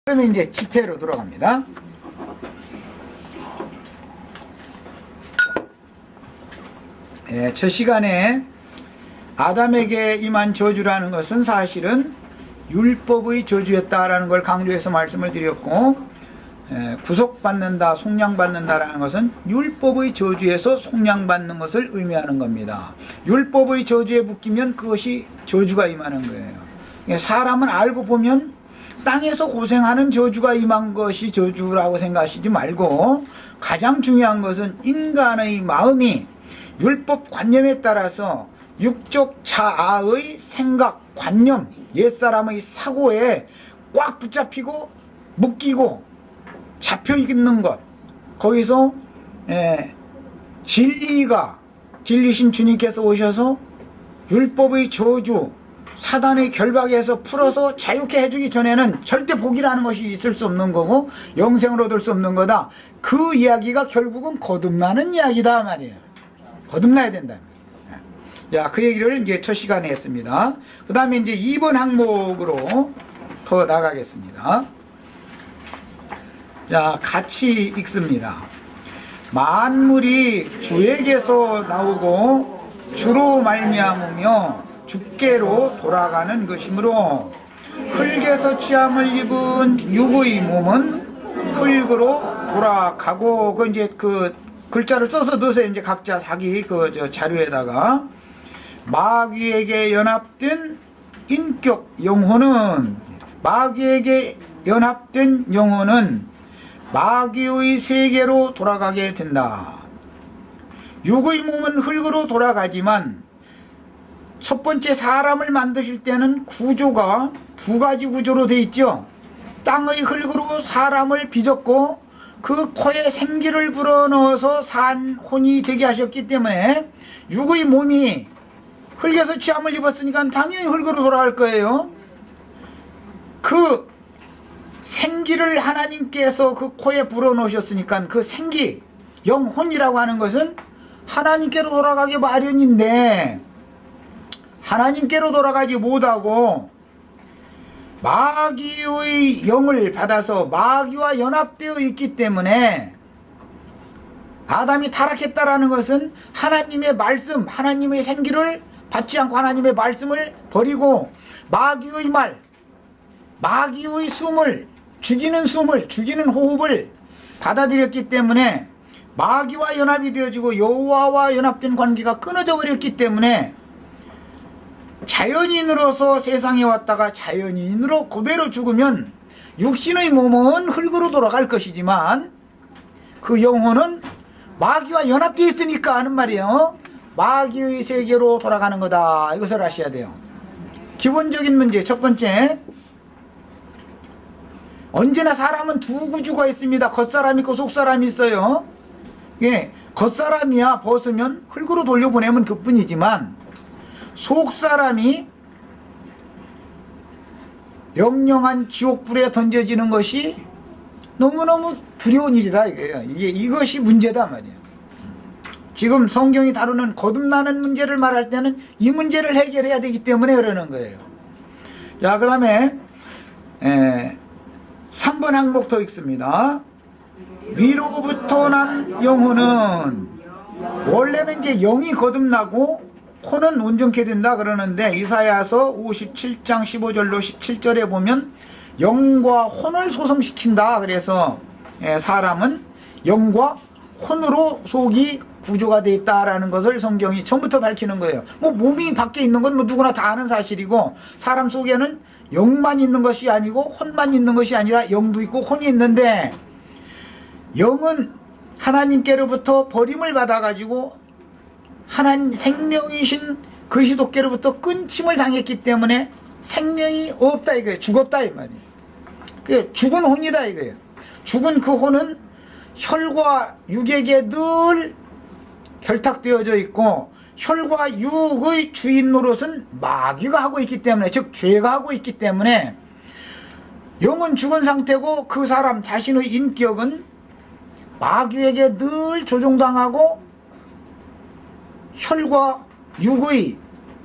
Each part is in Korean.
그러면 이제 집회로 돌아갑니다. 첫 시간에 아담에게 임한 저주라는 것은 사실은 율법의 저주였다라는 걸 강조해서 말씀을 드렸고, 구속받는다, 속량받는다라는 것은 율법의 저주에서 속량받는 것을 의미하는 겁니다. 율법의 저주에 묶이면 그것이 저주가 임하는 거예요. 사람은 알고 보면 땅에서 고생하는 저주가 임한 것이 저주라고 생각하시지 말고, 가장 중요한 것은 인간의 마음이 율법 관념에 따라서 육적 자아의 생각, 관념, 옛사람의 사고에 꽉 붙잡히고 묶이고 잡혀있는 것, 거기서 진리신 주님께서 오셔서 율법의 저주, 사단의 결박에서 풀어서 자유케 해주기 전에는 절대 복이라는 것이 있을 수 없는 거고 영생을 얻을 수 없는 거다. 그 이야기가 결국은 거듭나는 이야기다 말이에요. 거듭나야 된다. 자, 그 얘기를 이제 첫 시간에 했습니다. 그 다음에 이제 2번 항목으로 더 나가겠습니다. 자, 같이 읽습니다. 만물이 주에게서 나오고 주로 말미암으며 주께로 돌아가는 것이므로 흙에서 취함을 입은 육의 몸은 흙으로 돌아가고, 그 이제 그 글자를 써서 넣으세요. 이제 각자 자기 그 자료에다가. 마귀에게 연합된 인격 영혼은, 마귀에게 연합된 영혼은 마귀의 세계로 돌아가게 된다. 육의 몸은 흙으로 돌아가지만 첫 번째 사람을 만드실 때는 구조가 두 가지 구조로 되어 있죠. 땅의 흙으로 사람을 빚었고 그 코에 생기를 불어넣어서 산 혼이 되게 하셨기 때문에 육의 몸이 흙에서 취함을 입었으니까 당연히 흙으로 돌아갈 거예요. 그 생기를 하나님께서 그 코에 불어넣으셨으니까 그 생기, 영혼이라고 하는 것은 하나님께로 돌아가기 마련인데 하나님께로 돌아가지 못하고 마귀의 영을 받아서 마귀와 연합되어 있기 때문에, 아담이 타락했다라는 것은 하나님의 말씀, 하나님의 생기를 받지 않고 하나님의 말씀을 버리고 마귀의 말, 마귀의 숨을, 죽이는 호흡을 받아들였기 때문에 마귀와 연합이 되어지고 여호와와 연합된 관계가 끊어져 버렸기 때문에 자연인으로서 세상에 왔다가 자연인으로 고배로 죽으면 육신의 몸은 흙으로 돌아갈 것이지만 그 영혼은 마귀와 연합되어 있으니까 하는 말이에요. 마귀의 세계로 돌아가는 거다. 이것을 아셔야 돼요. 기본적인 문제 첫 번째, 언제나 사람은 두 구주가 있습니다. 겉사람이 있고 속사람이 있어요. 예, 겉사람이야 벗으면 흙으로 돌려보내면 그뿐이지만 속사람이 영영한 지옥불에 던져지는 것이 너무너무 두려운 일이다 이거예요. 이것이 문제다 말이에요. 지금 성경이 다루는 거듭나는 문제를 말할 때는 이 문제를 해결해야 되기 때문에 그러는 거예요. 자, 그 다음에 3번 항목 더 읽습니다. 위로부터 난 영혼은, 원래는 이제 영이 거듭나고 혼은 온전케 된다 그러는데 이사야서 57장 15절로 17절에 보면 영과 혼을 소성시킨다. 그래서 사람은 영과 혼으로 속이 구조가 되어 있다라는 것을 성경이 처음부터 밝히는 거예요. 뭐 몸이 밖에 있는 건 뭐 누구나 다 아는 사실이고, 사람 속에는 영만 있는 것이 아니고 혼만 있는 것이 아니라 영도 있고 혼이 있는데, 영은 하나님께로부터 버림을 받아가지고 하나님 생명이신 그리스도께로부터 끊침을 당했기 때문에 생명이 없다 이거예요. 죽었다 이 말이에요. 그 죽은 혼이다 이거예요. 죽은 그 혼은 혈과 육에게 늘 결탁되어져 있고, 혈과 육의 주인 노릇은 마귀가 하고 있기 때문에, 즉 죄가 하고 있기 때문에 영은 죽은 상태고 그 사람 자신의 인격은 마귀에게 늘 조종당하고 혈과 육의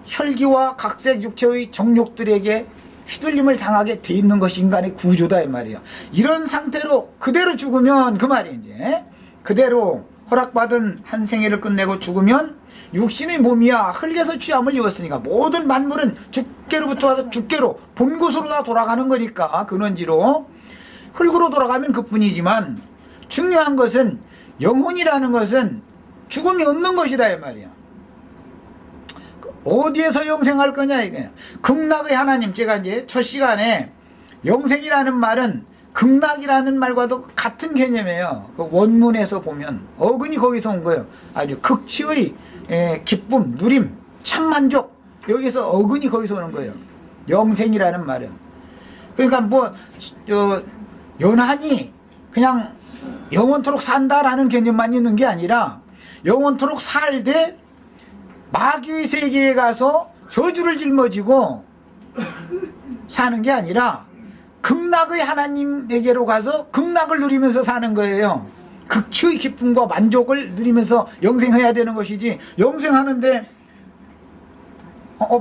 혈기와 각색 육체의 정욕들에게 휘둘림을 당하게 돼 있는 것이 인간의 구조다 이 말이에요. 이런 상태로 그대로 죽으면 그 말이에요. 이제 그대로 허락받은 한 생애를 끝내고 죽으면 육신의 몸이야 흙에서 취함을 입었으니까 모든 만물은 죽게로부터 와서 죽게로 본 곳으로 다 돌아가는 거니까 근원지로 흙으로 돌아가면 그뿐이지만 중요한 것은 영혼이라는 것은 죽음이 없는 것이다 이 말이야. 어디에서 영생할 거냐 이거야. 극락의 하나님, 제가 이제 첫 시간에 영생이라는 말은 극락이라는 말과도 같은 개념이에요. 그 원문에서 보면 어근이 거기서 온 거예요. 아주 극치의 기쁨, 누림, 참만족, 여기서 어근이 거기서 오는 거예요. 영생이라는 말은. 그러니까 뭐 연한이 그냥 영원토록 산다라는 개념만 있는 게 아니라 영원토록 살되 마귀의 세계에 가서 저주를 짊어지고 사는 게 아니라 극락의 하나님에게로 가서 극락을 누리면서 사는 거예요. 극치의 기쁨과 만족을 누리면서 영생해야 되는 것이지, 영생하는데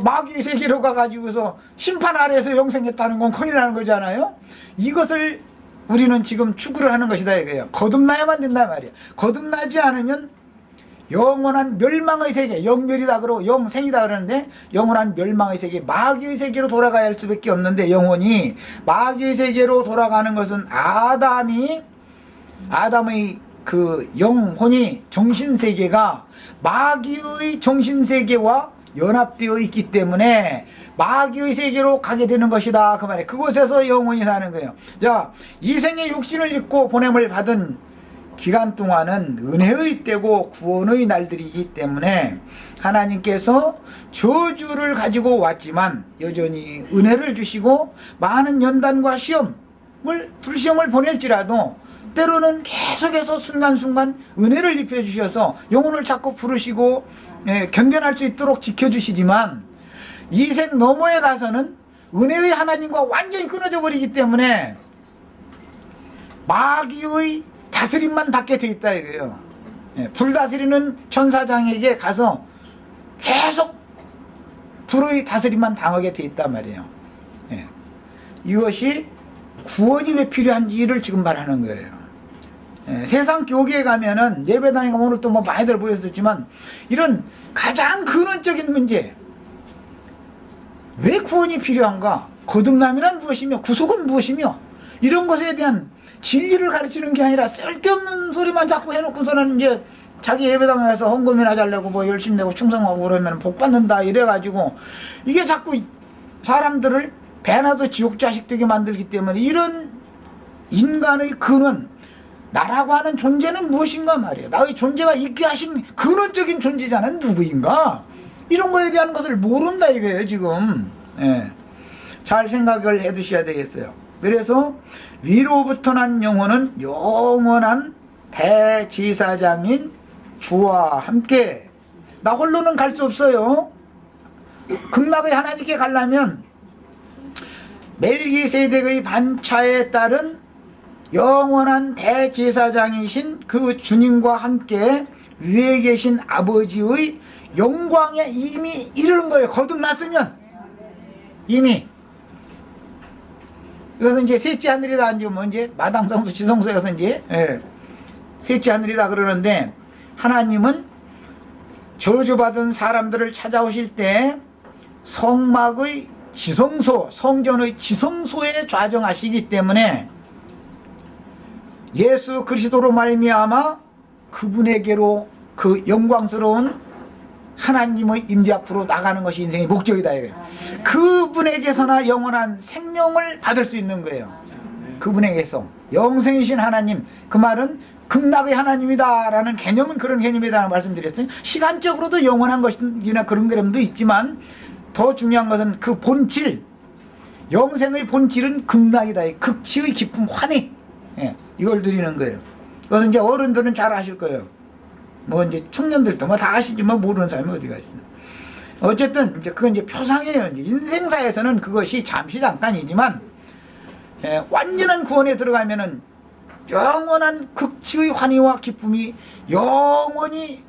마귀의 세계로 가가지고서 심판 아래에서 영생했다는 건 큰일 나는 거잖아요. 이것을 우리는 지금 추구를 하는 것이다 이거예요. 거듭나야만 된단 말이에요. 거듭나지 않으면 영원한 멸망의 세계, 영멸이다 그러고 영생이다 그러는데 영원한 멸망의 세계, 마귀의 세계로 돌아가야 할 수밖에 없는데, 영혼이 마귀의 세계로 돌아가는 것은 아담의 그 영혼이 정신세계가 마귀의 정신세계와 연합되어 있기 때문에 마귀의 세계로 가게 되는 것이다 그 말이에요. 그곳에서 영혼이 사는 거예요. 자, 이 생에 육신을 입고 보냄을 받은 기간 동안은 은혜의 때고 구원의 날들이기 때문에 하나님께서 저주를 가지고 왔지만 여전히 은혜를 주시고 많은 연단과 불시험을 보낼지라도 때로는 계속해서 순간순간 은혜를 입혀주셔서 영혼을 자꾸 부르시고 견뎌낼 수 있도록 지켜주시지만 이 생 너머에 가서는 은혜의 하나님과 완전히 끊어져 버리기 때문에 마귀의 다스림만 받게 돼 있다 이거예요. 불다스리는 천사장에게 가서 계속 불의 다스림만 당하게 돼 있단 말이에요. 이것이 구원이 왜 필요한지를 지금 말하는 거예요. 세상 교계에 가면은, 예배당에 가면 오늘 또 뭐 많이들 보였었지만, 이런 가장 근원적인 문제, 왜 구원이 필요한가? 거듭남이란 무엇이며 구속은 무엇이며, 이런 것에 대한 진리를 가르치는 게 아니라 쓸데없는 소리만 자꾸 해놓고서는 이제 자기 예배당에 가서 헌금이나 잘내고 뭐 열심히 내고 충성하고 그러면 복 받는다 이래가지고 이게 자꾸 사람들을 배나도 지옥 자식 되게 만들기 때문에, 이런 인간의 근원, 나라고 하는 존재는 무엇인가 말이에요. 나의 존재가 있게 하신 근원적인 존재자는 누구인가? 이런 거에 대한 것을 모른다 이거예요 지금. 잘 생각을 해 두셔야 되겠어요. 그래서 위로부터 난 영혼은 영원한 대지사장인 주와 함께, 나 홀로는 갈 수 없어요. 극락의 하나님께 가려면 멜기세덱의 반차에 따른 영원한 대제사장이신 그 주님과 함께 위에 계신 아버지의 영광에 이미 이르는 거예요. 거듭났으면 이미. 이것은 이제 셋째 하늘이다, 이제 뭐 이제 마당성수 지성소여서 이제 셋째 하늘이다 그러는데, 하나님은 저주받은 사람들을 찾아오실 때 성막의 지성소, 성전의 지성소에 좌정하시기 때문에 예수 그리스도로 말미암아 그분에게로 그 영광스러운 하나님의 임재 앞으로 나가는 것이 인생의 목적이다 이거예요. 그분에게서나 영원한 생명을 받을 수 있는 거예요. 그분에게서 영생이신 하나님, 그 말은 극락의 하나님이다 라는 개념은 그런 개념이라는 말씀드렸어요. 시간적으로도 영원한 것이나 그런 개념도 있지만 더 중요한 것은 그 본질, 영생의 본질은 극락이다. 극치의 기쁨, 환희, 이걸 드리는 거예요. 그것은 이제 어른들은 잘 아실 거예요. 뭐 이제 청년들도 뭐 다 아시지 뭐 모르는 사람이 어디가 있어요. 어쨌든 이제 그건 이제 표상이에요. 이제 인생사에서는 그것이 잠시 잠깐이지만 완전한 구원에 들어가면은 영원한 극치의 환희와 기쁨이 영원히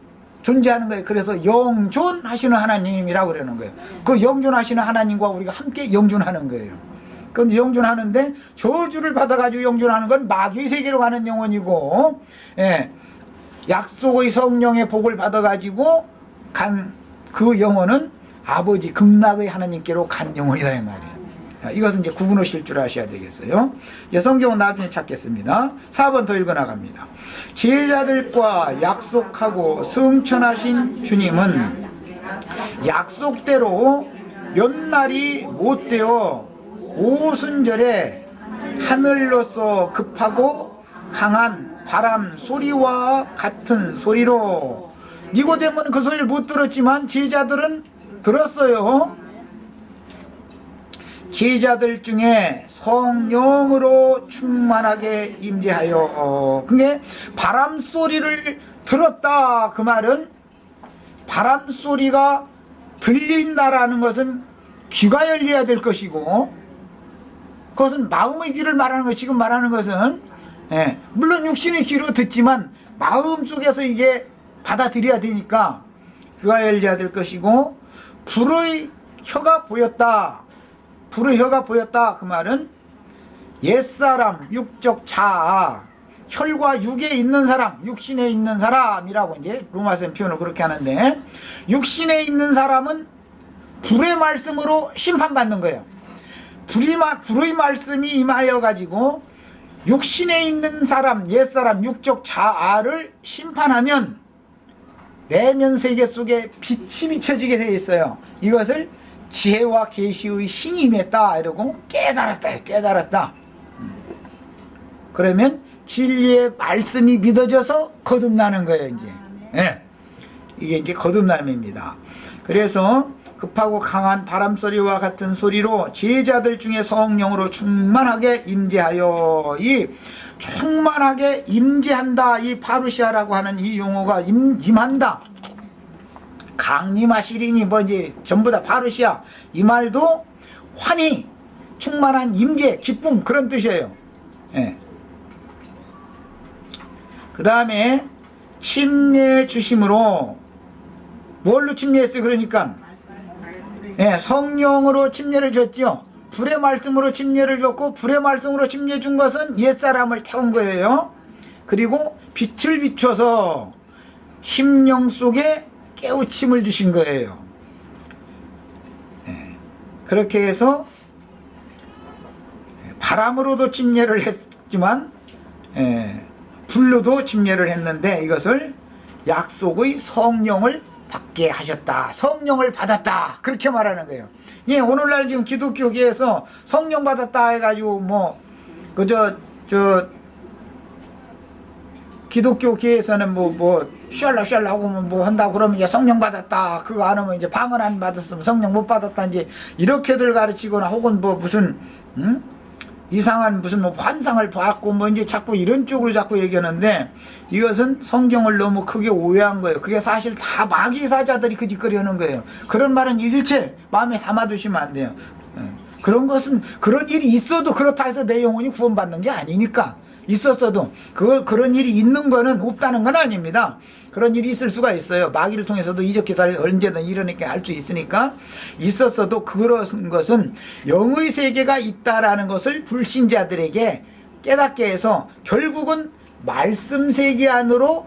존재하는 거예요. 그래서 영존하시는 하나님이라고 그러는 거예요. 그 영존하시는 하나님과 우리가 함께 영존하는 거예요. 그런데 영존하는데 저주를 받아가지고 영존하는 건 마귀의 세계로 가는 영혼이고, 예, 약속의 성령의 복을 받아가지고 간 그 영혼은 아버지 극락의 하나님께로 간 영혼이다 이 말이에요. 이것은 이제 구분하실 줄 아셔야 되겠어요. 이제 성경은 나중에 찾겠습니다. 4번 더 읽어나갑니다. 제자들과 약속하고 승천하신 주님은 약속대로 몇 날이 못되어 오순절에 하늘로서 급하고 강한 바람 소리와 같은 소리로, 니고데모는 그 소리를 못 들었지만 제자들은 들었어요. 제자들 중에 성령으로 충만하게 임재하여. 그게 바람 소리를 들었다. 그 말은 바람 소리가 들린다라는 것은 귀가 열려야 될 것이고, 그것은 마음의 귀를 말하는 거. 지금 말하는 것은, 예, 물론 육신의 귀로 듣지만 마음 속에서 이게 받아들여야 되니까 귀가 열려야 될 것이고, 불의 혀가 보였다. 불의 혀가 보였다. 그 말은 옛사람, 육적 자아, 혈과 육에 있는 사람, 육신에 있는 사람이라고 이제 로마서 표현을 그렇게 하는데, 육신에 있는 사람은 불의 말씀으로 심판받는 거예요. 불의 말씀이 임하여 가지고 육신에 있는 사람, 옛사람, 육적 자아를 심판하면 내면 세계 속에 빛이 비춰지게 되어 있어요. 이것을 지혜와 계시의 신이 임했다 이러고 깨달았다. 그러면 진리의 말씀이 믿어져서 거듭나는 거예요. 이제, 예, 이게 이제 거듭남입니다. 그래서 급하고 강한 바람소리와 같은 소리로 제자들 중에 성령으로 충만하게 임재하여. 이 충만하게 임재한다, 이 파루시아라고 하는 이 용어가 임한다, 강림하시리니 뭐 이제 전부 다 파루시아, 이 말도 환희, 충만한 임재, 기쁨, 그런 뜻이에요. 예. 그 다음에 침례 주심으로, 뭘로 침례했어요? 그러니까, 예, 성령으로 침례를 줬죠. 불의 말씀으로 침례를 줬고, 불의 말씀으로 침례 준 것은 옛사람을 태운 거예요. 그리고 빛을 비춰서 심령 속에 깨우침을 주신 거예요. 예, 그렇게 해서 바람으로도 침례를 했지만, 예, 불로도 침례를 했는데, 이것을 약속의 성령을 받게 하셨다, 성령을 받았다, 그렇게 말하는 거예요. 예, 오늘날 지금 기독교계에서 성령 받았다 해가지고 뭐 기독교계에서는 샬라 하고 뭐 한다고 그러면 이제 성령 받았다, 그거 안 하면 이제 방언 안 받았으면 성령 못 받았다, 이제 이렇게들 가르치거나, 혹은 뭐 무슨 이상한 무슨 뭐 환상을 받고 뭐 이제 자꾸 이런 쪽으로 자꾸 얘기하는데, 이것은 성경을 너무 크게 오해한 거예요. 그게 사실 다 마귀 사자들이 그 짓거리 하는 거예요. 그런 말은 일체 마음에 담아두시면 안 돼요. 그런 것은, 그런 일이 있어도 그렇다 해서 내 영혼이 구원받는 게 아니니까. 있었어도 그런 일이 있는 거는 없다는 건 아닙니다. 그런 일이 있을 수가 있어요. 마귀를 통해서도 이적 기사를 언제든 이러니까 할 수 있으니까. 있었어도 그런 것은 영의 세계가 있다라는 것을 불신자들에게 깨닫게 해서 결국은 말씀 세계 안으로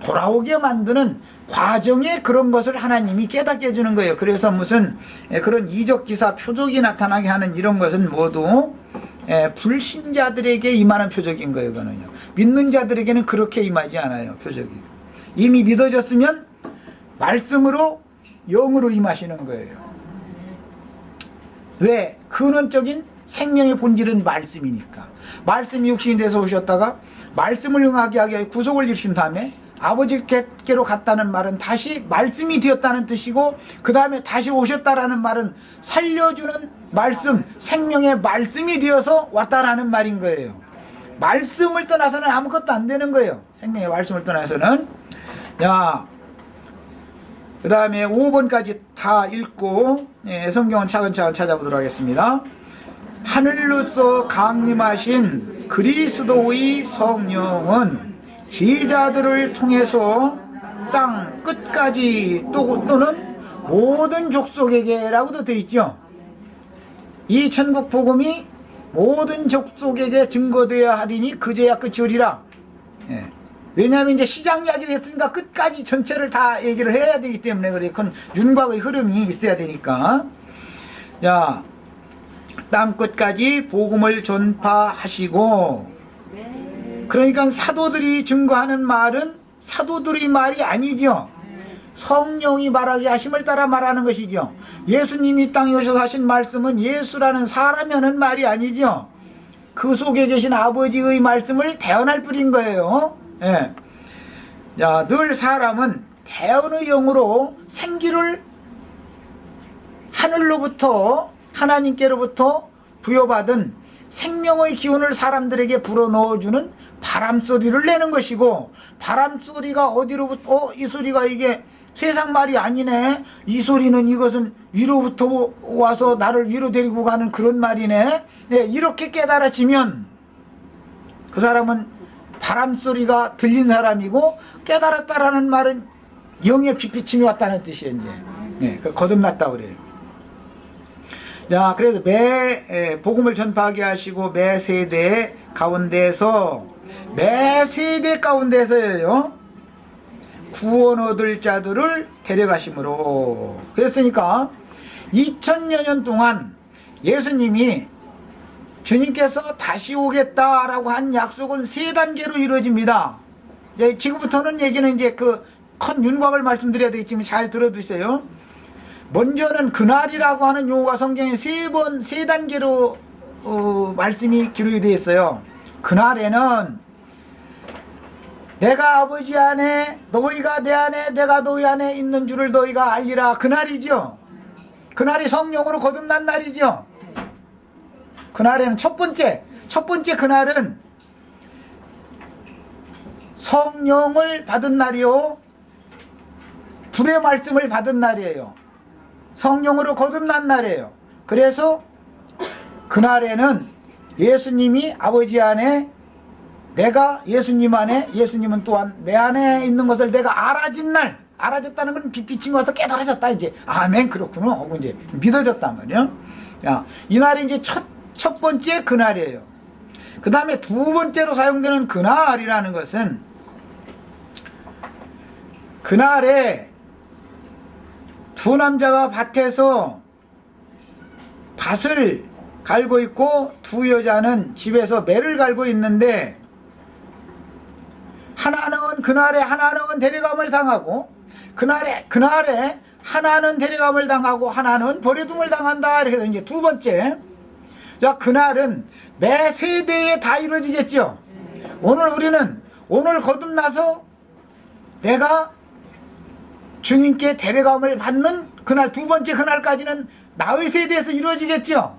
돌아오게 만드는 과정에 그런 것을 하나님이 깨닫게 해주는 거예요. 그래서 무슨 그런 이적 기사, 표적이 나타나게 하는 이런 것은 모두 불신자들에게 임하는 표적인 거예요. 그거는요. 믿는 자들에게는 그렇게 임하지 않아요. 표적이. 이미 믿어졌으면 말씀으로, 영으로 임하시는 거예요. 왜? 근원적인 생명의 본질은 말씀이니까. 말씀이 육신이 돼서 오셨다가 말씀을 응하게 하기 위해 구속을 입신 다음에 아버지께로 갔다는 말은 다시 말씀이 되었다는 뜻이고, 그 다음에 다시 오셨다라는 말은 살려주는 말씀, 생명의 말씀이 되어서 왔다라는 말인 거예요. 말씀을 떠나서는 아무것도 안 되는 거예요. 생명의 말씀을 떠나서는. 자, 그 다음에 5번까지 다 읽고 성경은 차근차근 찾아보도록 하겠습니다. 하늘로서 강림하신 그리스도의 성령은 제자들을 통해서 땅 끝까지 또는 모든 족속에게라고도 되어 있죠. 이 천국 복음이 모든 족속에게 증거되어야 하리니 그제야 끝이 오리라. 예. 왜냐하면 이제 시작 이야기를 했으니까 끝까지 전체를 다 얘기를 해야 되기 때문에 그래. 그건 윤곽의 흐름이 있어야 되니까. 자, 땅 끝까지 복음을 전파하시고, 그러니까 사도들이 증거하는 말은 사도들의 말이 아니죠. 성령이 말하게 하심을 따라 말하는 것이죠. 예수님이 땅에 오셔서 하신 말씀은 예수라는 사람이 하는 말이 아니죠. 그 속에 계신 아버지의 말씀을 대언할 뿐인 거예요. 예. 자, 늘 사람은 대언의 영으로 생기를 하늘로부터 하나님께로부터 부여받은 생명의 기운을 사람들에게 불어넣어주는 바람소리를 내는 것이고, 바람소리가 어디로부터 이 소리가 이게 세상 말이 아니네, 이 소리는 이것은 위로부터 와서 나를 위로 데리고 가는 그런 말이네, 네, 이렇게 깨달아지면 그 사람은 바람소리가 들린 사람이고, 깨달았다라는 말은 영의 빛비침이 왔다는 뜻이에요. 이제 네, 거듭났다 그래요. 자, 그래서 매 복음을 전파하게 하시고 매 세대 가운데서요 구원 얻을 자들을 데려가심으로. 그랬으니까 2000여 년 동안 예수님이 주님께서 다시 오겠다라고 한 약속은 3단계로 이루어집니다. 지금부터는 얘기는 이제 그 큰 윤곽을 말씀드려야 되겠지만 잘 들어두세요. 먼저는 그날이라고 하는 용어가 성경에 3단계로 말씀이 기록이 되어 있어요. 그날에는 내가 아버지 안에, 너희가 내 안에, 내가 너희 안에 있는 줄을 너희가 알리라. 그날이죠. 그날이 성령으로 거듭난 날이죠. 그날에는 첫 번째 그날은 성령을 받은 날이요, 불의 말씀을 받은 날이에요. 성령으로 거듭난 날이에요. 그래서 그날에는 예수님이 아버지 안에, 내가 예수님 안에, 예수님은 또한 내 안에 있는 것을 내가 알아진 날, 알아졌다는 건 빛비침이 와서 깨달아졌다. 이제 아멘, 그렇구나 하고 이제 믿어졌단 말이에요. 자, 이 날이 이제 첫 번째 그날이에요. 그 다음에 두 번째로 사용되는 그날이라는 것은, 그날에 두 남자가 밭에서 밭을 갈고 있고 두 여자는 집에서 매를 갈고 있는데, 하나는 그날에 하나는 데려감을 당하고, 그날에 하나는 데려감을 당하고 하나는 버려둠을 당한다. 이렇게 해서 이제 두 번째. 자, 그날은 매 세대에 다 이루어지겠죠. 오늘 거듭나서 내가 주님께 데려감을 받는 그날, 두 번째 그날까지는 나의 세대에서 이루어지겠죠.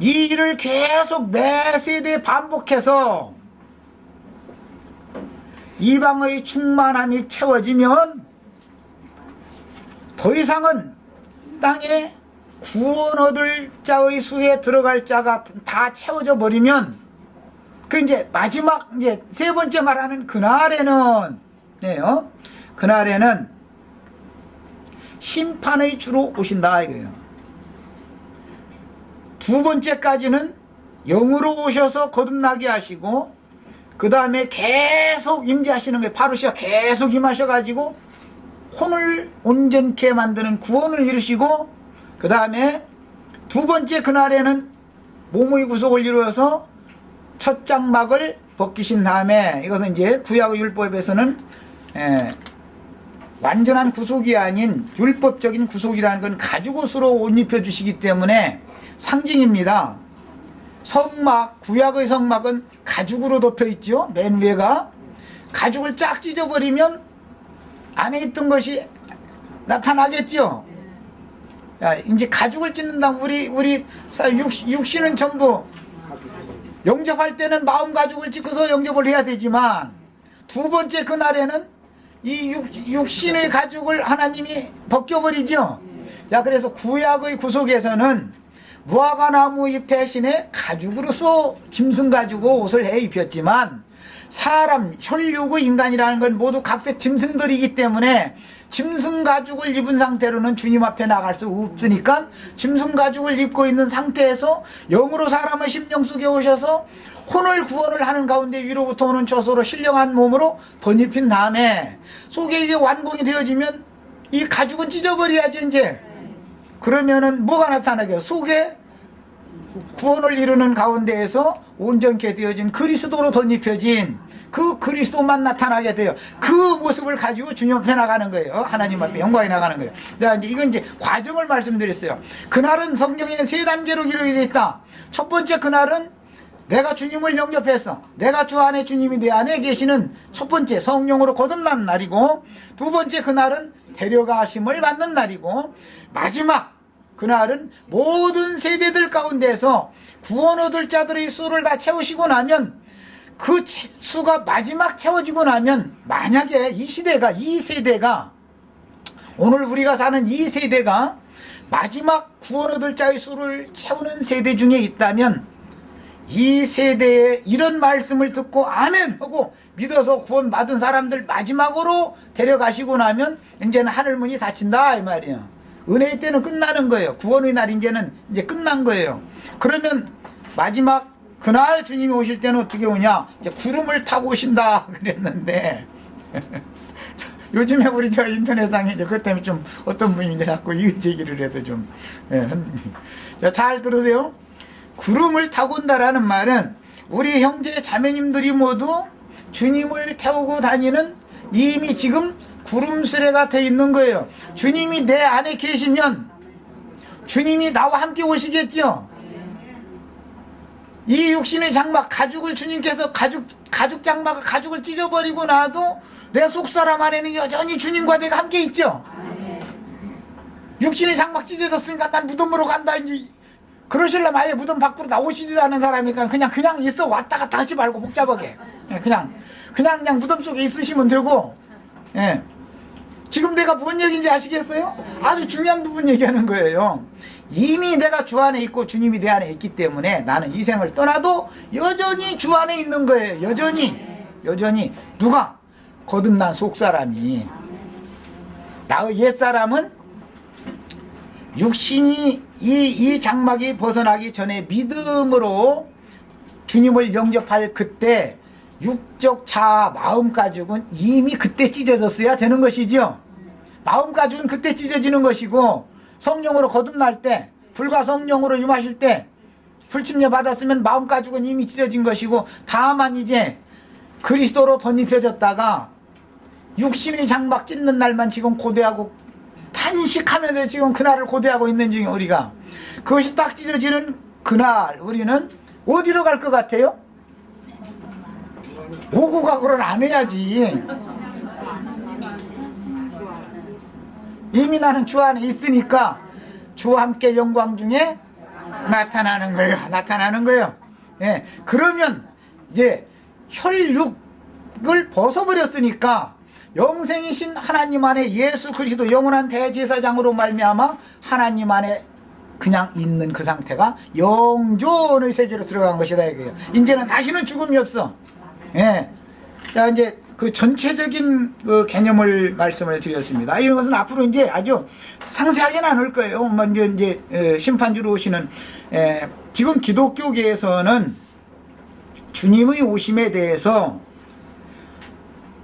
이 일을 계속 매 세대에 반복해서 이방의 충만함이 채워지면 더 이상은 땅에 구원 얻을 자의 수에 들어갈 자가 다 채워져 버리면, 그 이제 마지막 이제 세 번째 말하는 그날에는, 그날에는 심판의 주로 오신다 이거예요. 두 번째까지는 영으로 오셔서 거듭나게 하시고, 그 다음에 계속 임재하시는 거예요. 파루시가 계속 임하셔가지고 혼을 온전케 만드는 구원을 이루시고, 그 다음에 두 번째 그날에는 몸의 구속을 이루어서 첫 장막을 벗기신 다음에, 이것은 이제 구약의 율법에서는 완전한 구속이 아닌 율법적인 구속이라는 건 가죽옷으로 옷 입혀주시기 때문에 상징입니다. 성막, 구약의 성막은 가죽으로 덮여있죠. 맨 위에가. 가죽을 쫙 찢어버리면 안에 있던 것이 나타나겠죠. 이제 가죽을 찢는다. 우리 육신은 전부 영접할 때는 마음 가죽을 찢고서 영접을 해야 되지만, 두 번째 그날에는 이 육신의 가죽을 하나님이 벗겨버리죠. 자, 그래서 구약의 구속에서는 무화과나무 잎 대신에 가죽으로서 짐승 가지고 옷을 해 입혔지만, 사람, 혈육의 인간이라는 건 모두 각색 짐승들이기 때문에 짐승 가죽을 입은 상태로는 주님 앞에 나갈 수 없으니까 짐승 가죽을 입고 있는 상태에서 영으로 사람의 심령 속에 오셔서 혼을 구원을 하는 가운데 위로부터 오는 저소로 신령한 몸으로 덧입힌 다음에 속에 이제 완공이 되어지면 이 가죽은 찢어버려야지 이제. 그러면은 뭐가 나타나게요? 속에 구원을 이루는 가운데에서 온전케 되어진 그리스도로 덧입혀진 그 그리스도만 나타나게 돼요. 그 모습을 가지고 주님 앞에 나가는 거예요. 하나님 앞에 영광에 나가는 거예요. 자, 이제 이건 이제 과정을 말씀드렸어요. 그날은 성경에 3단계로 기록이 되어 있다. 첫 번째 그날은 내가 주님을 영접했어. 내가 주 안에 주님이 내 안에 계시는 첫 번째 성령으로 거듭난 날이고, 두 번째 그날은 데려가심을 받는 날이고, 마지막 그날은 모든 세대들 가운데서 구원 얻을 자들의 수를 다 채우시고 나면, 그 수가 마지막 채워지고 나면, 만약에 이 세대가 오늘 우리가 사는 이 세대가 마지막 구원 얻을 자의 수를 채우는 세대 중에 있다면, 이 세대에 이런 말씀을 듣고 아멘 하고 믿어서 구원 받은 사람들 마지막으로 데려가시고 나면 이제는 하늘문이 닫힌다 이 말이에요. 은혜의 때는 끝나는 거예요. 구원의 날 이제는 이제 끝난 거예요. 그러면 마지막 그날 주님이 오실 때는 어떻게 오냐? 이제 구름을 타고 오신다 그랬는데 요즘에 우리 저 인터넷상에 이제 그것 때문에 좀 어떤 분이 이제 자꾸 이의 제기를 해도 좀 잘 들으세요. 구름을 타고 온다라는 말은 우리 형제 자매님들이 모두 주님을 태우고 다니는 이미 지금 구름수레가 돼 있는 거예요. 주님이 내 안에 계시면 주님이 나와 함께 오시겠죠. 이 육신의 장막 가죽을 주님께서 가죽 장막을 가죽을 찢어버리고 나도 내 속사람 안에는 여전히 주님과 내가 함께 있죠. 육신의 장막 찢어졌으니까 난 무덤으로 간다 이제 그러시려면 아예 무덤 밖으로 나오시지도 않은 사람이니까 그냥 있어 왔다 갔다 하지 말고 복잡하게 그냥 무덤 속에 있으시면 되고. 예. 지금 내가 뭔 얘기인지 아시겠어요? 아주 중요한 부분 얘기하는 거예요. 이미 내가 주 안에 있고 주님이 내 안에 있기 때문에 나는 이 생을 떠나도 여전히 주 안에 있는 거예요. 여전히 누가? 거듭난 속사람이. 나의 옛사람은 육신이 이 장막이 벗어나기 전에 믿음으로 주님을 영접할 그때 육적 자아 마음 가죽은 이미 그때 찢어졌어야 되는 것이죠. 마음 가죽은 그때 찢어지는 것이고, 성령으로 거듭날 때 불과 성령으로 임하실 때 불침례 받았으면 마음 가죽은 이미 찢어진 것이고, 다만 이제 그리스도로 덧입혀졌다가 육신의 장막 찢는 날만 지금 고대하고 탄식하면서 지금 그날을 고대하고 있는 중에 우리가 그것이 딱 찢어지는 그날 우리는 어디로 갈 것 같아요? 오고 가고를 안 해야지. 이미 나는 주 안에 있으니까 주와 함께 영광 중에 나타나는 거예요. 예. 그러면 이제 혈육을 벗어버렸으니까 영생이신 하나님 안에 예수 그리스도 영원한 대제사장으로 말미암아 하나님 안에 그냥 있는 그 상태가 영존의 세계로 들어간 것이다 이거예요. 이제는 다시는 죽음이 없어. 예. 자, 이제 그 전체적인 그 개념을 말씀을 드렸습니다. 이런 것은 앞으로 이제 아주 상세하게 나눌 거예요. 먼저 이제 심판주로 오시는 지금 기독교계에서는 주님의 오심에 대해서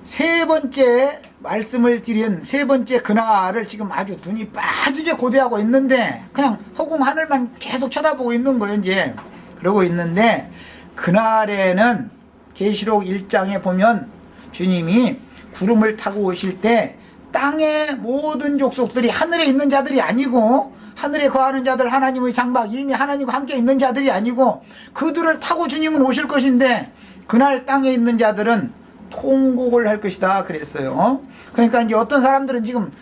세 번째 말씀을 드린 세 번째 그날을 지금 아주 눈이 빠지게 고대하고 있는데 그냥 허공 하늘만 계속 쳐다보고 있는 거예요. 이제 그러고 있는데 그날에는 계시록 1장에 보면 주님이 구름을 타고 오실 때 땅의 모든 족속들이 하늘에 있는 자들이 아니고 하늘에 거하는 자들 하나님의 장막 이미 하나님과 함께 있는 자들이 아니고 그들을 타고 주님은 오실 것인데 그날 땅에 있는 자들은 통곡을 할 것이다 그랬어요. 그러니까 이제 어떤 사람들은 지금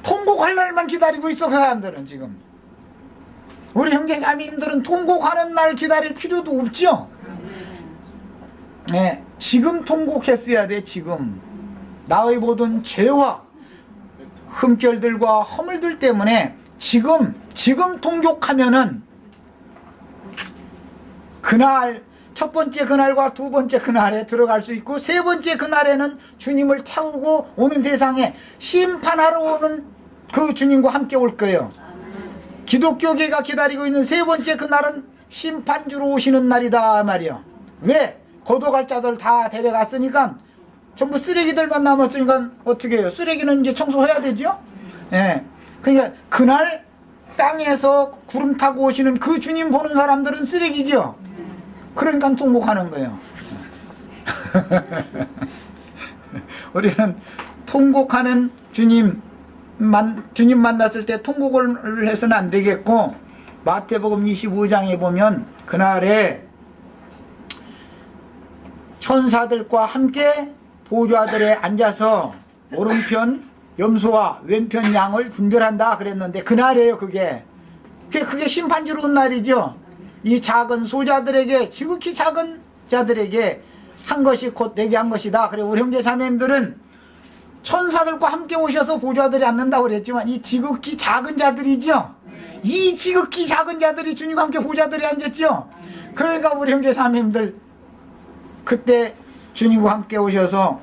통곡할 날만 기다리고 있어. 그 사람들은 지금 우리 형제자매님들은 통곡하는 날 기다릴 필요도 없죠. 네, 지금 통곡했어야 돼. 지금 나의 모든 죄와 흠결들과 허물들 때문에 지금 통곡하면은 그날 첫 번째 그날과 두 번째 그날에 들어갈 수 있고, 세 번째 그날에는 주님을 태우고 오는 세상에 심판하러 오는 그 주님과 함께 올 거예요. 기독교계가 기다리고 있는 세 번째 그날은 심판주로 오시는 날이다 말이요. 왜? 거둬갈 자들 다 데려갔으니까, 전부 쓰레기들만 남았으니까 어떻게 해요? 쓰레기는 이제 청소해야 되죠? 예. 그러니까 그날 땅에서 구름 타고 오시는 그 주님 보는 사람들은 쓰레기죠? 그러니까 통곡하는 거예요. 우리는 통곡하는 주님 만났을 때 통곡을 해서는 안 되겠고, 마태복음 25장에 보면 그날에 천사들과 함께 보좌들에 앉아서 오른편 염소와 왼편 양을 분별한다 그랬는데, 그날이에요. 그게 심판주로 온 날이죠. 이 작은 소자들에게, 지극히 작은 자들에게 한 것이 곧 내게 한 것이다. 그래, 우리 형제 자매님들은 천사들과 함께 오셔서 보좌들에 앉는다고 그랬지만, 이 지극히 작은 자들이죠. 이 지극히 작은 자들이 주님과 함께 보좌들에 앉았죠. 그러니까 우리 형제 자매님들, 그때 주님과 함께 오셔서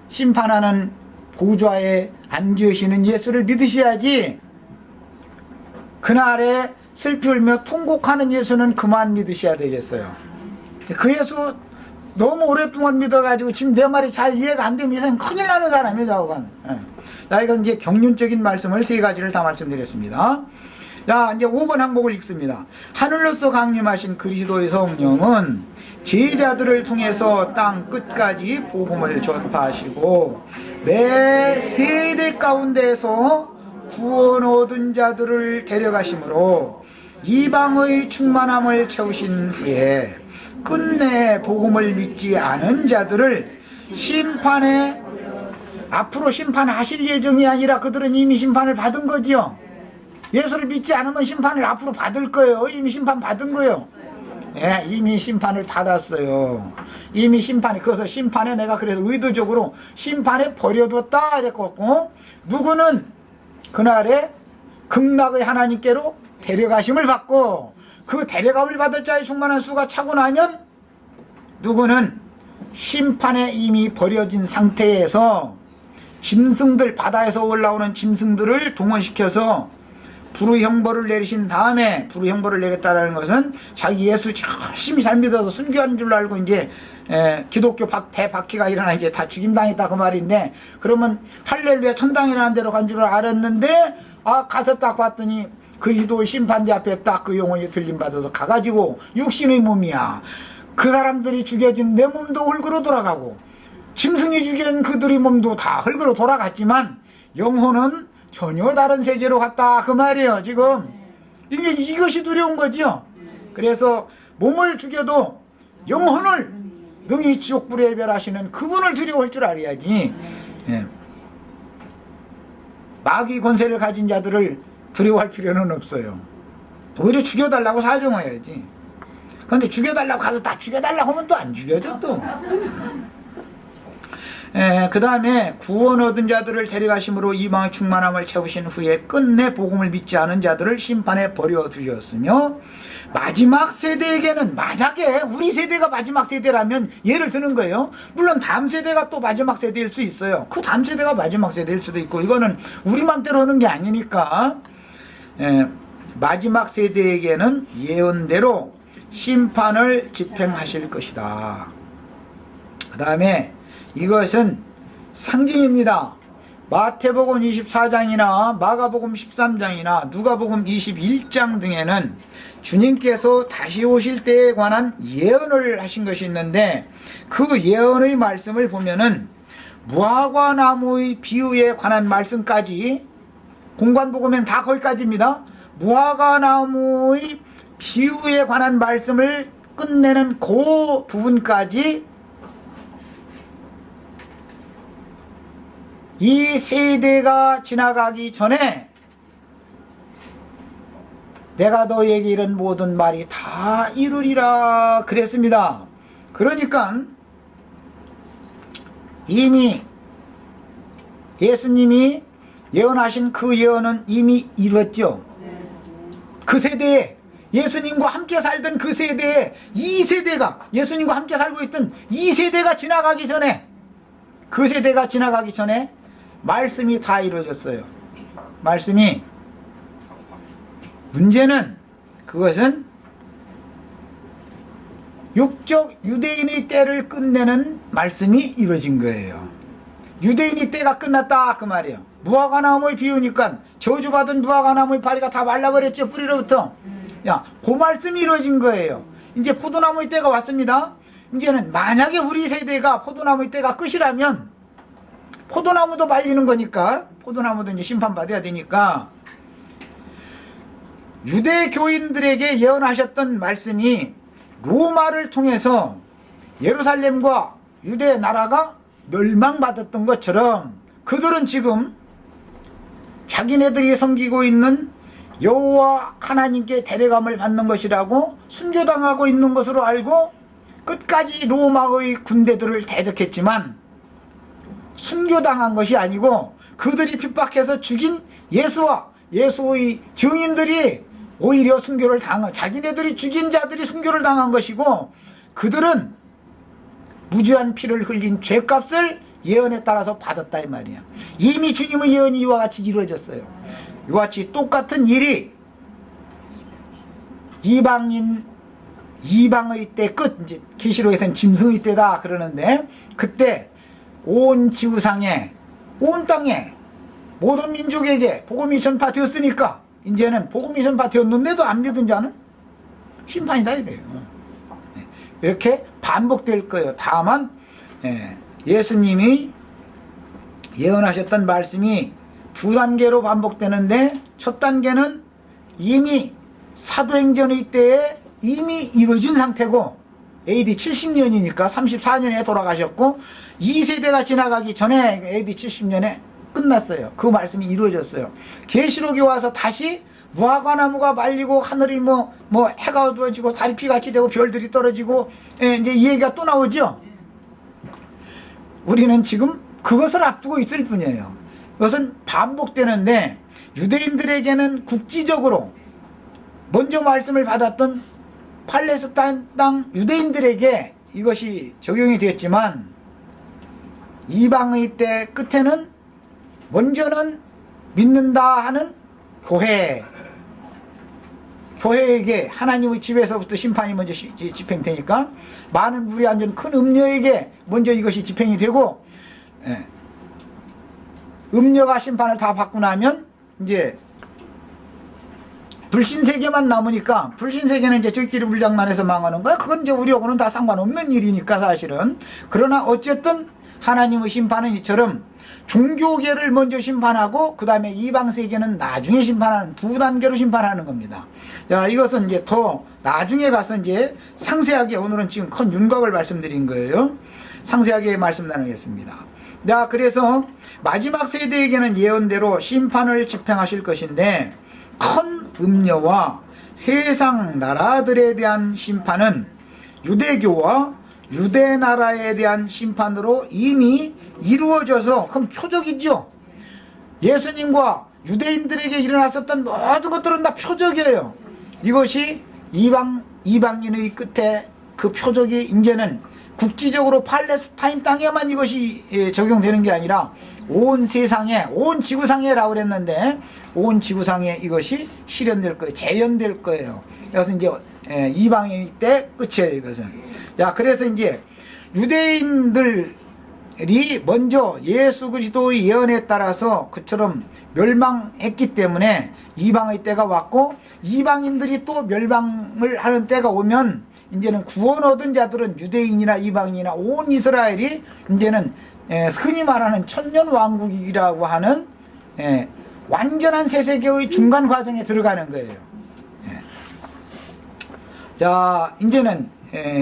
심판하는 보좌에 앉으시는 예수를 믿으셔야지, 그날에 슬피 울며 통곡하는 예수는 그만 믿으셔야 되겠어요. 그 예수 너무 오랫동안 믿어가지고 지금 내 말이 잘 이해가 안 되면 이상 큰일 나는 사람이에요, 저건. 자, 이건 이제 경륜적인 말씀을 세 가지를 다 말씀드렸습니다. 자, 이제 5번 항목을 읽습니다. 하늘로서 강림하신 그리스도의 성령은 제자들을 통해서 땅 끝까지 복음을 전파하시고 매 세대 가운데에서 구원 얻은 자들을 데려가심으로 이방의 충만함을 채우신 후에 끝내 복음을 믿지 않은 자들을 심판에, 앞으로 심판하실 예정이 아니라 그들은 이미 심판을 받은 거지요. 예수를 믿지 않으면 심판을 앞으로 받을 거예요. 이미 심판 받은 거예요. 예, 이미 심판을 받았어요. 이미 심판에, 그래서 심판에 내가 그래서 의도적으로 심판에 버려뒀다 이랬고, 누구는 그날에 극락의 하나님께로 데려가심을 받고, 그 데려감을 받을 자의 충만한 수가 차고 나면, 누구는 심판에 이미 버려진 상태에서 짐승들, 바다에서 올라오는 짐승들을 동원시켜서 불의 형벌을 내리신 다음에, 불의 형벌을 내렸다는 것은 자기 예수 열심히 잘 믿어서 순교한 줄 알고 이제 기독교 대박해가 일어나 이제 다 죽임당했다 그 말인데, 그러면 할렐루야 천당이라는 데로 간 줄 알았는데, 가서 딱 봤더니 그리스도의 심판대 앞에 딱 그 영혼이 들림받아서 가가지고 육신의 몸이야. 그 사람들이 죽여진 내 몸도 흙으로 돌아가고 짐승이 죽인 그들의 몸도 다 흙으로 돌아갔지만 영혼은 전혀 다른 세계로 갔다 그 말이에요. 지금 이것이 두려운 거죠. 그래서 몸을 죽여도 영혼을 능히 지옥불에 배별하시는 그분을 두려워할 줄 알아야지. 예. 마귀 권세를 가진 자들을 두려워할 필요는 없어요. 오히려 죽여달라고 사정해야지. 그런데 죽여달라고 가서 다 죽여달라고 하면 또 안 죽여줘 또. 그 다음에 구원 얻은 자들을 데려가심으로 이방의 충만함을 채우신 후에 끝내 복음을 믿지 않은 자들을 심판에 버려두셨으며, 마지막 세대에게는, 만약에 우리 세대가 마지막 세대라면 예를 드는 거예요. 물론 다음 세대가 또 마지막 세대일 수 있어요. 그 다음 세대가 마지막 세대일 수도 있고, 이거는 우리만 때로는 게 아니니까. 마지막 세대에게는 예언대로 심판을 집행하실 것이다. 그 다음에 이것은 상징입니다. 마태복음 24장이나 마가복음 13장이나 누가복음 21장 등에는 주님께서 다시 오실 때에 관한 예언을 하신 것이 있는데, 그 예언의 말씀을 보면은 무화과 나무의 비유에 관한 말씀까지, 공관복음엔 다 거기까지입니다. 무화과 나무의 비유에 관한 말씀을 끝내는 그 부분까지 이 세대가 지나가기 전에 내가 너에게 이른 모든 말이 다 이루리라 그랬습니다. 그러니까 이미 예수님이 예언하신 그 예언은 이미 이루었죠. 그 세대에 예수님과 함께 살던 그 세대에 2세대가 예수님과 함께 살고 있던 2세대가 지나가기 전에 그 세대가 지나가기 전에 말씀이 다 이루어졌어요. 말씀이 문제는 그것은 육적 유대인의 때를 끝내는 말씀이 이루어진 거예요. 유대인의 때가 끝났다 그 말이에요. 무화과나무에 비우니까 저주받은 무화과나무의 파리가 다 말라버렸죠. 뿌리로부터. 야, 그 말씀이 이루어진 거예요. 이제 포도나무의 때가 왔습니다. 이제는 만약에 우리 세대가 포도나무의 때가 끝이라면 포도나무도 말리는 거니까 포도나무도 이제 심판받아야 되니까 유대 교인들에게 예언하셨던 말씀이 로마를 통해서 예루살렘과 유대 나라가 멸망받았던 것처럼 그들은 지금 자기네들이 섬기고 있는 여호와 하나님께 데려감을 받는 것이라고 순교당하고 있는 것으로 알고 끝까지 로마의 군대들을 대적했지만 순교당한 것이 아니고 그들이 핍박해서 죽인 예수와 예수의 증인들이 오히려 순교를 당한, 자기네들이 죽인 자들이 순교를 당한 것이고 그들은 무죄한 피를 흘린 죄값을 예언에 따라서 받았다 이 말이야. 이미 주님의 예언이 이와 같이 이루어졌어요. 이와 같이 똑같은 일이 이방의 때 끝, 이제 계시록에서는 짐승의 때다 그러는데 그때 온 지구상에 온 땅에 모든 민족에게 복음이 전파되었으니까 이제는 복음이 전파되었는데도 안 믿은 자는 심판이다 이래요. 이렇게 반복될 거예요. 다만 예수님이 예언하셨던 말씀이 두 단계로 반복되는데 첫 단계는 이미 사도행전의 때에 이미 이루어진 상태고 AD 70년이니까 34년에 돌아가셨고 2세대가 지나가기 전에 AD 70년에 끝났어요. 그 말씀이 이루어졌어요. 계시록에 와서 다시 무화과나무가 말리고 하늘이 뭐 해가 어두워지고 달이 피같이 되고 별들이 떨어지고 이제 이 얘기가 또 나오죠. 우리는 지금 그것을 앞두고 있을 뿐이에요. 이것은 반복되는데 유대인들에게는 국지적으로 먼저 말씀을 받았던 팔레스타인 땅 유대인들에게 이것이 적용이 되었지만 이방의 때 끝에는 먼저는 믿는다 하는 교회에게 하나님의 집에서부터 심판이 먼저 집행되니까 많은 물이 앉은 큰 음녀에게 먼저 이것이 집행이 되고 음녀가 심판을 다 받고 나면 이제 불신세계만 남으니까 불신세계는 이제 저희끼리 물장난해서 망하는 거야. 그건 이제 우리하고는 다 상관없는 일이니까 사실은. 그러나 어쨌든 하나님의 심판은 이처럼 종교계를 먼저 심판하고 그 다음에 이방세계는 나중에 심판하는 두 단계로 심판하는 겁니다. 자, 이것은 이제 더 나중에 가서 이제 상세하게 오늘은 지금 큰 윤곽을 말씀드린 거예요. 상세하게 말씀 나누겠습니다. 자, 그래서 마지막 세대에게는 예언대로 심판을 집행하실 것인데 큰 음녀와 세상 나라들에 대한 심판은 유대교와 유대나라에 대한 심판으로 이미 이루어져서 그럼 표적이죠. 예수님과 유대인들에게 일어났었던 모든 것들은 다 표적이에요. 이것이 이방인의 끝에 그 표적이 이제는 국지적으로 팔레스타인 땅에만 이것이 적용되는 게 아니라 온 세상에 온 지구상에라고 그랬는데 온 지구상에 이것이 실현될 거예요. 재현될 거예요. 그래서 이제 이방인 때 끝이에요. 이것은. 자, 그래서 이제 유대인들이 먼저 예수 그리스도의 예언에 따라서 그처럼 멸망했기 때문에 이방의 때가 왔고 이방인들이 또 멸망을 하는 때가 오면 이제는 구원 얻은 자들은 유대인이나 이방인이나 온 이스라엘이 이제는 흔히 말하는 천년왕국이라고 하는 완전한 새세계의 중간 과정에 들어가는 거예요. 자, 이제는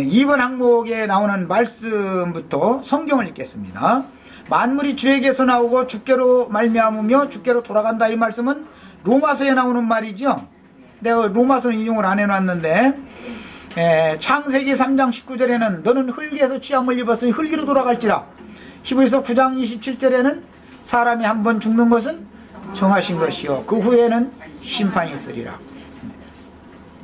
이번 항목에 나오는 말씀부터 성경을 읽겠습니다. 만물이 주에게서 나오고 주께로 말미암으며 주께로 돌아간다. 이 말씀은 로마서에 나오는 말이죠. 내가 로마서는 인용을 안 해놨는데 창세기 3장 19절에는 너는 흙에서 취함을 입었으니 흙으로 돌아갈지라. 히브리서 9장 27절에는 사람이 한 번 죽는 것은 정하신 것이요 그 후에는 심판이 있으리라.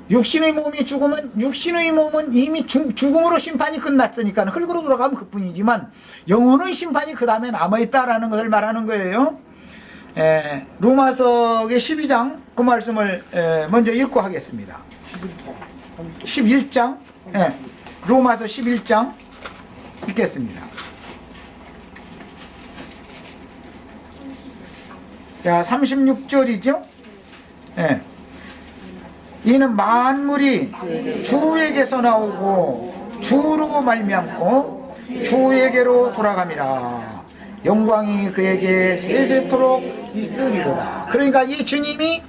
육신의 몸이 죽으면 육신의 몸은 이미 죽음으로 심판이 끝났으니까 흙으로 돌아가면 그뿐이지만 영혼의 심판이 그 다음에 남아있다라는 것을 말하는 거예요. 로마서의 12장 그 말씀을 먼저 읽고 하겠습니다. 11장 로마서 11장 읽겠습니다. 자, 36절이죠. 이는 만물이 주에게서 나오고 주로 말미암고 주에게로 돌아갑니다. 영광이 그에게 세세토록 있으리로다. 그러니까 이 주님이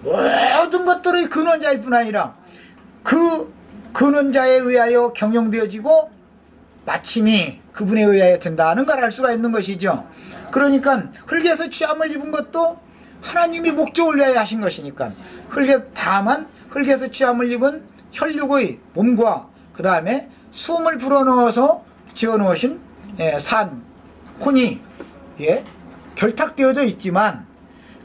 모든 것들의 근원자일 뿐 아니라 그 근원자에 의하여 경영되어지고 마침이 그분에 의하여 된다는 걸 알 수가 있는 것이죠. 그러니까 흙에서 취함을 입은 것도 하나님이 목적을 위하여 하신 것이니까 다만 흙에서 취함을 입은 혈육의 몸과 그 다음에 숨을 불어넣어서 지어놓으신 산, 혼이 결탁되어져 있지만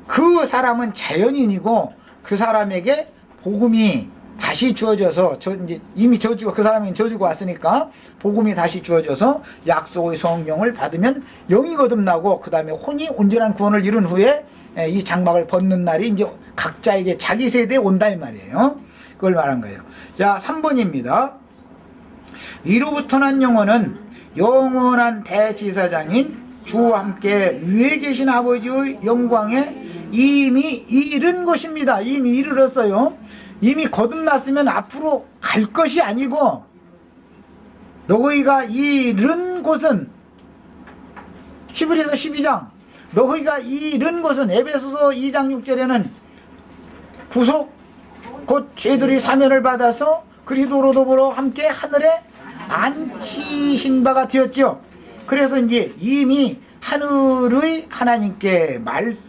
그 사람은 자연인이고 그 사람에게 복음이 다시 주어져서 이제 이미 저주가 그 사람에게 저주가 왔으니까 복음이 다시 주어져서 약속의 성령을 받으면 영이 거듭나고 그 다음에 혼이 온전한 구원을 이룬 후에 이 장막을 벗는 날이 이제 각자에게 자기 세대에 온다 이 말이에요. 그걸 말한 거예요. 자, 3번입니다. 위로부터 난 영혼은 영원한 대지사장인 주와 함께 위에 계신 아버지의 영광에 이미 이른 것입니다. 이미 이르렀어요. 이미 거듭났으면 앞으로 갈 것이 아니고 너희가 이른 곳은 히브리서 12장 너희가 이른 곳은 에베소서 2장 6절에는 구속 곧 죄들이 사면을 받아서 그리스도로 더불어 함께 하늘에 앉히신 바가 되었죠. 그래서 이제 이미 하늘의 하나님께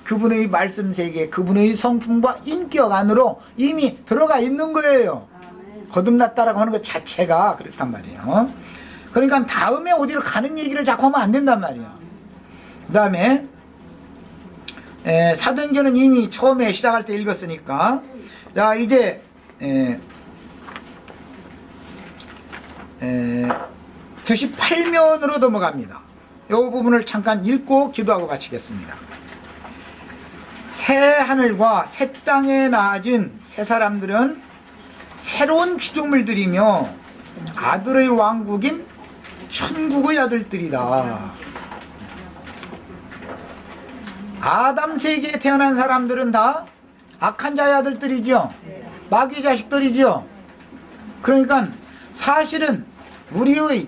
그분의 말씀 세계 그분의 성품과 인격 안으로 이미 들어가 있는 거예요. 거듭났다라고 하는 것 자체가 그렇단 말이에요. 그러니까 다음에 어디로 가는 얘기를 자꾸 하면 안 된단 말이에요. 그 다음에 사도행전은 이미 처음에 시작할 때 읽었으니까 자 이제 98면으로 넘어갑니다. 이 부분을 잠깐 읽고 기도하고 마치겠습니다. 새 하늘과 새 땅에 나아진 새 사람들은 새로운 피조물들이며 아들의 왕국인 천국의 아들들이다. 아담 세계에 태어난 사람들은 다 악한 자의 아들들이죠. 마귀 자식들이죠. 그러니까 사실은 우리의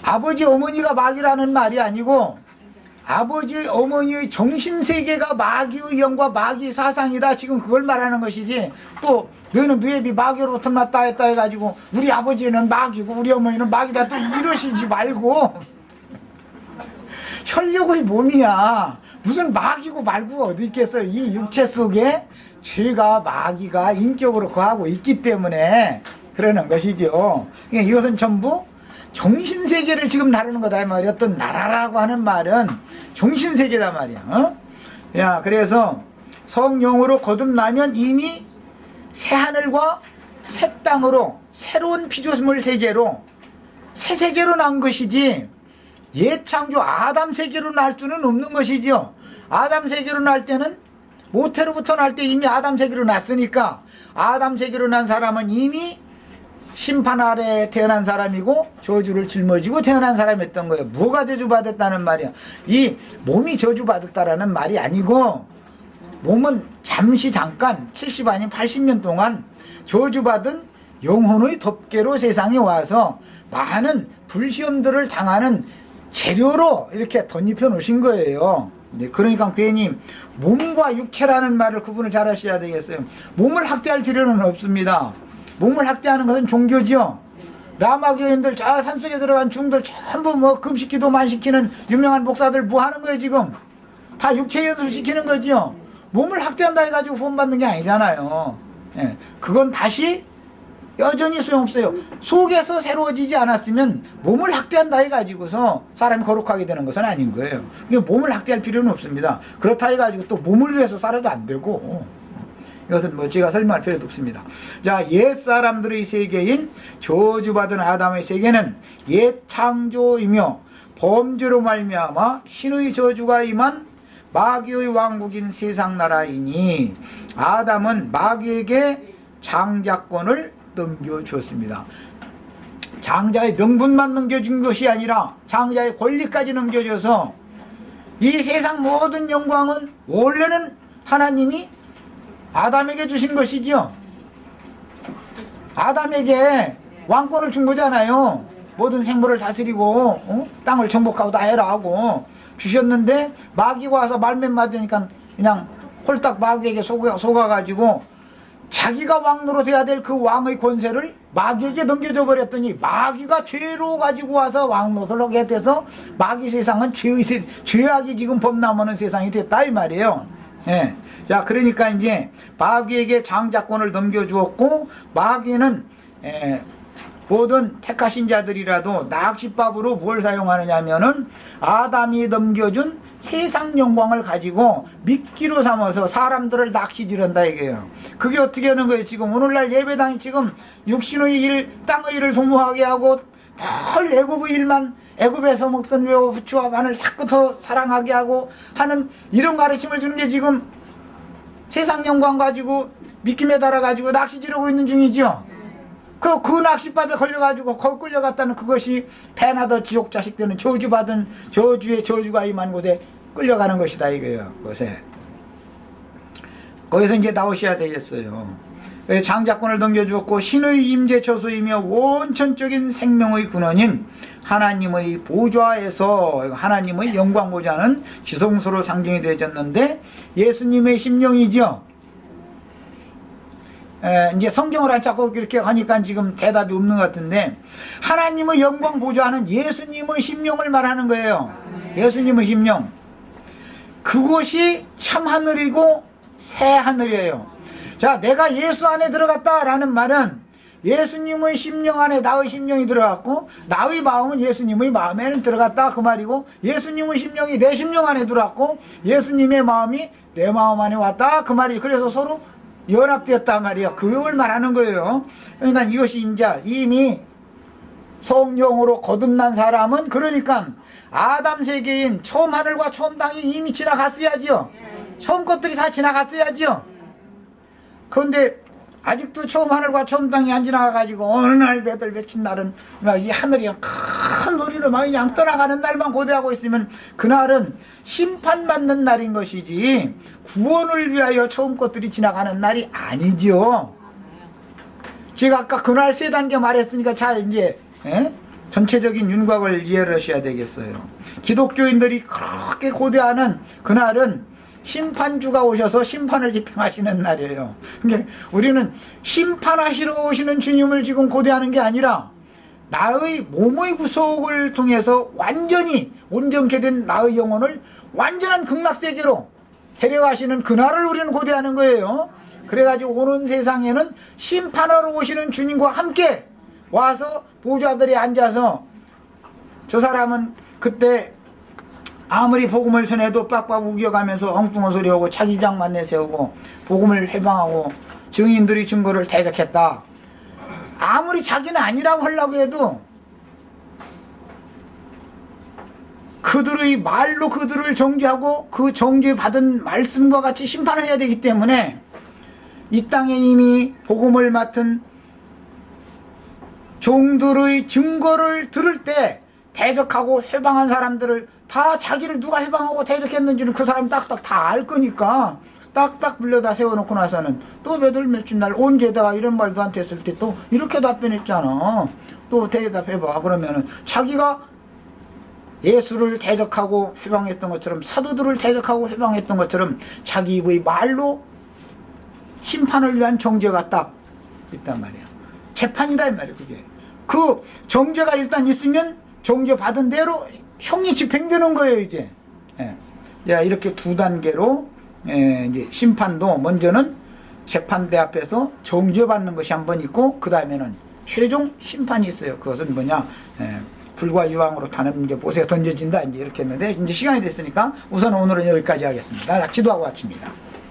아버지 어머니가 마귀라는 말이 아니고 아버지 어머니의 정신세계가 마귀의 영과 마귀 사상이다 지금 그걸 말하는 것이지 또 너희는 너희비 마귀로부터 났다 했다 해가지고 우리 아버지는 마귀고 우리 어머니는 마귀다 또 이러시지 말고 혈육의 몸이야 무슨 마귀고 말고 어디 있겠어요. 이 육체 속에 죄가 마귀가 인격으로 거하고 있기 때문에 그러는 것이죠. 이것은 전부 정신세계를 지금 다루는 거다 이 말이야. 어떤 나라라고 하는 말은 정신세계다 말이야. 야, 그래서 성령으로 거듭나면 이미 새 하늘과 새 땅으로 새로운 피조물 세계로 새 세계로 난 것이지 옛 창조 아담 세계로 날 수는 없는 것이죠. 아담 세계로 날 때는 모태로부터 날 때 이미 아담 세계로 났으니까 아담 세계로 난 사람은 이미 심판 아래에 태어난 사람이고 저주를 짊어지고 태어난 사람이었던 거예요. 뭐가 저주받았다는 말이야. 이 몸이 저주받았다라는 말이 아니고 몸은 잠깐 70 아니면 80년 동안 저주받은 영혼의 덮개로 세상에 와서 많은 불시험들을 당하는 재료로 이렇게 덧입혀 놓으신 거예요. 그러니까 괜히 몸과 육체라는 말을 구분을 잘 하셔야 되겠어요. 몸을 학대할 필요는 없습니다. 몸을 학대하는 것은 종교죠. 라마교인들 저 산속에 들어간 중들 전부 뭐 금식기도만 시키는 유명한 목사들 뭐 하는 거예요 지금? 다 육체 연습 시키는 거죠. 몸을 학대한다 해가지고 후원받는 게 아니잖아요. 그건 다시 여전히 소용없어요. 속에서 새로워지지 않았으면 몸을 학대한다 해가지고서 사람이 거룩하게 되는 것은 아닌 거예요. 몸을 학대할 필요는 없습니다. 그렇다 해가지고 또 몸을 위해서 살아도 안 되고 이것은 뭐 제가 설명할 필요도 없습니다. 자, 옛 사람들의 세계인 저주받은 아담의 세계는 옛 창조이며 범죄로 말미암아 신의 저주가 임한 마귀의 왕국인 세상 나라이니 아담은 마귀에게 장자권을 넘겨주었습니다. 장자의 명분만 넘겨준 것이 아니라 장자의 권리까지 넘겨줘서 이 세상 모든 영광은 원래는 하나님이 아담에게 주신 것이지요. 아담에게 왕권을 준 거잖아요. 모든 생물을 다스리고 땅을 정복하고 다 해라 하고 주셨는데 마귀가 와서 말맨 맞으니까 그냥 홀딱 마귀에게 속아가지고 자기가 왕노로 돼야 될 그 왕의 권세를 마귀에게 넘겨줘 버렸더니 마귀가 죄로 가지고 와서 왕노를 하게 돼서 마귀 세상은 죄악이 지금 범람하는 세상이 됐다 이 말이에요. 예. 자, 그러니까 이제 마귀에게 장자권을 넘겨주었고 마귀는 모든 택하신 자들이라도 낚싯밥으로 뭘 사용하느냐면은 아담이 넘겨준 세상 영광을 가지고 미끼로 삼아서 사람들을 낚시질한다 이게요. 그게 어떻게 하는 거예요? 지금 오늘날 예배당이 지금 육신의 일, 땅의 일을 도모하게 하고 늘 애굽의 일만, 애굽에서 먹던 묘, 부추와 마늘 자꾸 더 사랑하게 하고 하는 이런 가르침을 주는 게 지금 세상 영광 가지고 미끼 매달아 가지고 낚시질하고 있는 중이죠. 그 낚싯밥에 걸려가지고 거기 끌려갔다는 그것이 배나 더 지옥 자식 되는 저주받은 저주의 저주가 임한 곳에 끌려가는 것이다 이거예요. 그것에 거기서 이제 나오셔야 되겠어요. 장자권을 넘겨주었고 신의 임재 처소이며 원천적인 생명의 근원인 하나님의 보좌에서 하나님의 영광 보좌는 지성소로 상징이 되어졌는데 예수님의 심령이죠. 이제 성경을 안 찾고 이렇게 하니까 지금 대답이 없는 것 같은데 하나님의 영광 보좌는 예수님의 심령을 말하는 거예요. 예수님의 심령. 그곳이 참 하늘이고 새 하늘이에요. 자, 내가 예수 안에 들어갔다라는 말은 예수님의 심령 안에 나의 심령이 들어갔고 나의 마음은 예수님의 마음에는 들어갔다 그 말이고 예수님의 심령이 내 심령 안에 들어갔고 예수님의 마음이 내 마음 안에 왔다 그 말이에요. 그래서 서로 연합되었단 말이에요. 그걸 말하는 거예요. 그러니까 이것이 이제 이미 성령으로 거듭난 사람은 그러니까 아담 세계인 처음 하늘과 처음 땅이 이미 지나갔어야지요. 처음 것들이 다 지나갔어야지요. 그런데 아직도 처음 하늘과 처음 땅이 안 지나가가지고 어느 날 배들 외친 날은 이 하늘이 큰 소리로 막 그냥 떠나가는 날만 고대하고 있으면 그날은 심판받는 날인 것이지 구원을 위하여 처음 것들이 지나가는 날이 아니죠. 제가 아까 그날 세 단계 말했으니까 자 이제 전체적인 윤곽을 이해를 하셔야 되겠어요. 기독교인들이 그렇게 고대하는 그날은 심판주가 오셔서 심판을 집행하시는 날이에요. 그러니까 우리는 심판하시러 오시는 주님을 지금 고대하는 게 아니라 나의 몸의 구속을 통해서 완전히 온전케 된 나의 영혼을 완전한 극락세계로 데려가시는 그날을 우리는 고대하는 거예요. 그래가지고 오는 세상에는 심판하러 오시는 주님과 함께 와서 보좌들이 앉아서 저 사람은 그때 아무리 복음을 전해도 빡빡 우겨가면서 엉뚱한 소리하고 자기 주장만 내세우고 복음을 회방하고 증인들이 증거를 대적했다. 아무리 자기는 아니라고 하려고 해도 그들의 말로 그들을 정죄하고 그 정죄받은 말씀과 같이 심판을 해야 되기 때문에 이 땅에 이미 복음을 맡은 종들의 증거를 들을 때 대적하고 회방한 사람들을 다 자기를 누가 해방하고 대적했는지는 그 사람이 딱딱 다 알 거니까 딱딱 불려다 세워놓고 나서는 또 몇월 며칠 날 언제다가 이런 말도 안 했을 때 또 이렇게 답변했잖아. 또 대답해봐. 그러면은 자기가 예수를 대적하고 회방했던 것처럼 사도들을 대적하고 회방했던 것처럼 자기 입의 말로 심판을 위한 정죄가 딱 있단 말이야. 재판이다 이 말이야. 그게 그 정죄가 일단 있으면 정죄 받은 대로 형이 집행되는 거예요 이제. 자, 이렇게 두 단계로 이제 심판도 먼저는 재판대 앞에서 정죄받는 것이 한 번 있고 그 다음에는 최종 심판이 있어요. 그것은 뭐냐? 불과 유황으로 타는 이제 못에 던져진다 이제 이렇게 했는데 이제 시간이 됐으니까 우선 오늘은 여기까지 하겠습니다. 기도하고 마칩니다.